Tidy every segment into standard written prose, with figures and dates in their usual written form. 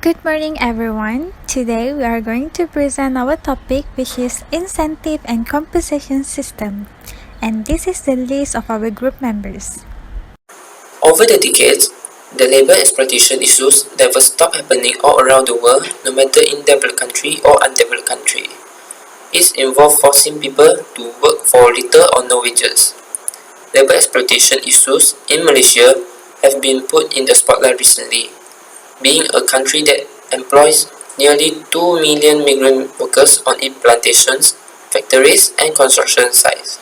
Good morning, everyone. Today we are going to present our topic, which is incentive and compensation system. And this is the list of our group members. Over the decades, the labor exploitation issues never stop happening all around the world, no matter in developed country or undeveloped country. It involves forcing people to work for little or no wages. Labor exploitation issues in Malaysia have been put in the spotlight recently, being a country that employs nearly 2 million migrant workers on its plantations, factories, and construction sites.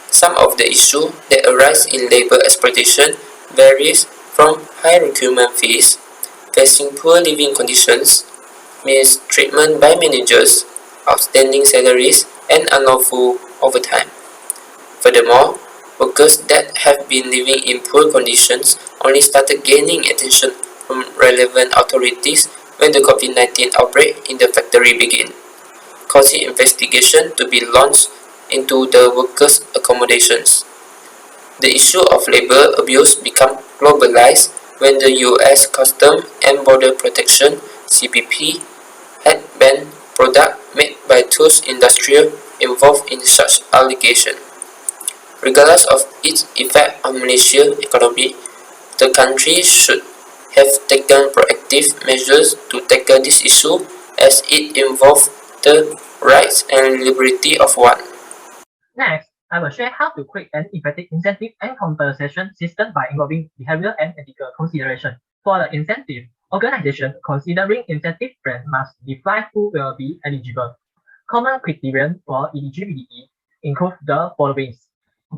Some of the issues that arise in labor exploitation varies from high recruitment fees, facing poor living conditions, mistreatment by managers, outstanding salaries, and unlawful overtime. Furthermore, workers that have been living in poor conditions only started gaining attention from relevant authorities when the COVID-19 outbreak in the factory began, causing investigation to be launched into the workers' accommodations. The issue of labor abuse became globalized when the US Customs and Border Protection (CBP) had banned products made by those industries involved in such allegations. Regardless of its effect on Malaysia's economy, the country should have taken proactive measures to tackle this issue as it involves the rights and liberty of one. Next, I will share how to create an effective incentive and compensation system by involving behavioral and ethical consideration. For the incentive, organization considering incentive plan must define who will be eligible. Common criterion for eligibility include the following: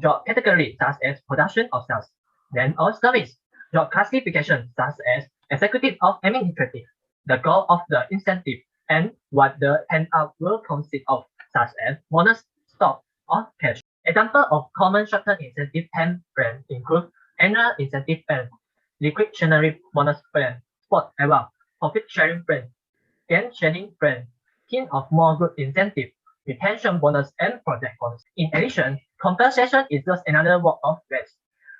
job category such as production or sales, then or service, job classification such as executive or administrative, the goal of the incentive, and what the handout will consist of, such as bonus, stock, or cash. Example of common short-term incentive plan include annual incentive plan, discretionary bonus plan, sport award, profit sharing plan, gain sharing plan, hint of more good incentive, retention bonus, and project bonus. In addition, compensation is just another work of ways.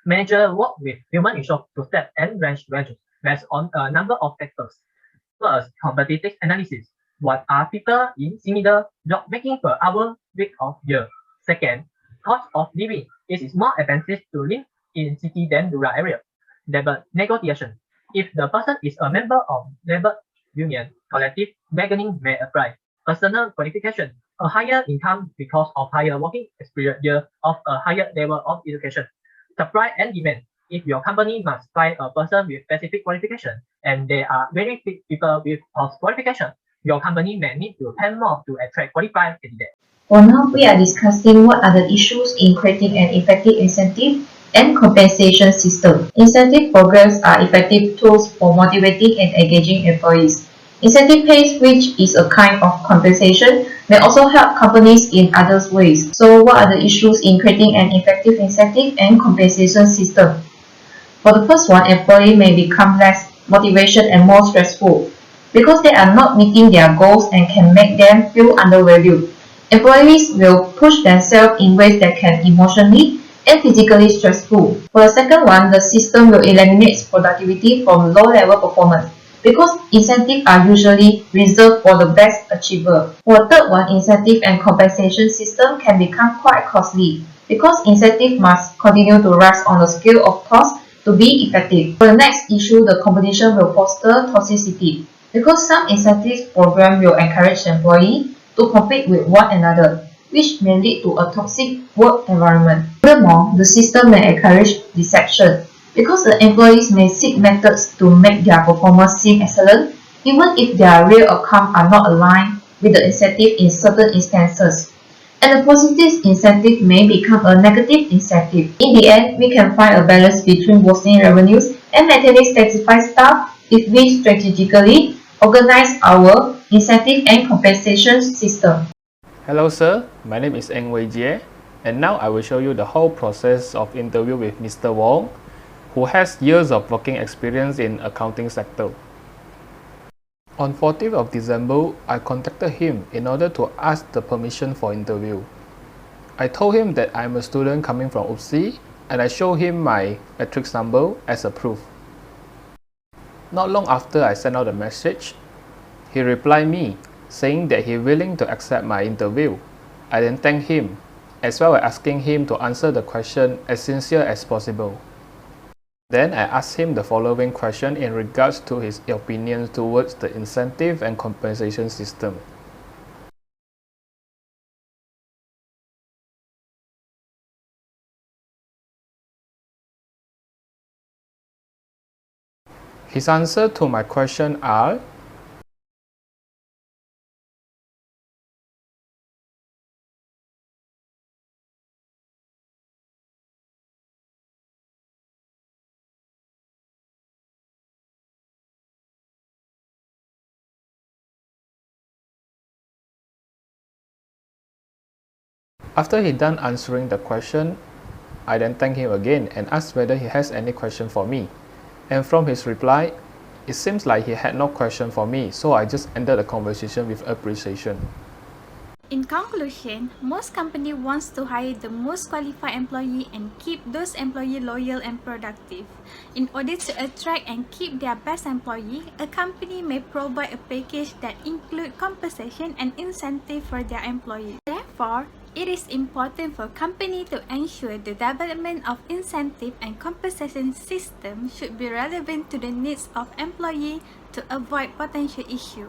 Managers work with human resource to set and range wages based on a number of factors. First, competitive analysis. What are people in similar job making per hour, week, or year? Second, cost of living. It is more expensive to live in city than rural area. Labor negotiation. If the person is a member of labor union, collective bargaining may apply. Personal qualification. A higher income because of higher working experience year of a higher level of education. Supply and demand. If your company must find a person with specific qualification and there are very few people with post qualification, your company may need to pay more to attract qualified candidates. For now, we are discussing what are the issues in creating an effective incentive and compensation system. Incentive programs are effective tools for motivating and engaging employees. Incentive pay, which is a kind of compensation, may also help companies in other ways. So what are the issues in creating an effective incentive and compensation system? For the first one, employees may become less motivation and more stressful because they are not meeting their goals and can make them feel undervalued. Employees will push themselves in ways that can emotionally and physically stressful. For the second one, the system will eliminate productivity from low-level performance because incentives are usually reserved for the best achiever. For the third one, incentive and compensation system can become quite costly because incentive must continue to rise on the scale of cost to be effective. For the next issue, the competition will foster toxicity because some incentive program will encourage employees to compete with one another, which may lead to a toxic work environment. Furthermore, the system may encourage deception because the employees may seek methods to make their performance seem excellent, even if their real outcomes are not aligned with the incentive in certain instances. And a positive incentive may become a negative incentive. In the end, we can find a balance between boosting revenues and maintaining satisfied staff if we strategically organize our incentive and compensation system. Hello sir, my name is Eng Wei Jie, and now I will show you the whole process of interview with Mr. Wong, who has years of working experience in accounting sector. On 14th of December, I contacted him in order to ask the permission for interview. I told him that I'm a student coming from UPSI, and I showed him my matrix number as a proof. Not long after I sent out the message, he replied me saying that he willing to accept my interview. I then thanked him, as well as asking him to answer the question as sincere as possible. Then I asked him the following question in regards to his opinion towards the incentive and compensation system. His answer to my question are: After he done answering the question, I then thanked him again and asked whether he has any question for me. And from his reply, it seems like he had no question for me, so I just ended the conversation with appreciation. In conclusion, most company wants to hire the most qualified employee and keep those employee loyal and productive. In order to attract and keep their best employee, a company may provide a package that include compensation and incentive for their employee. Therefore, it is important for company to ensure the development of incentive and compensation system should be relevant to the needs of employee to avoid potential issue.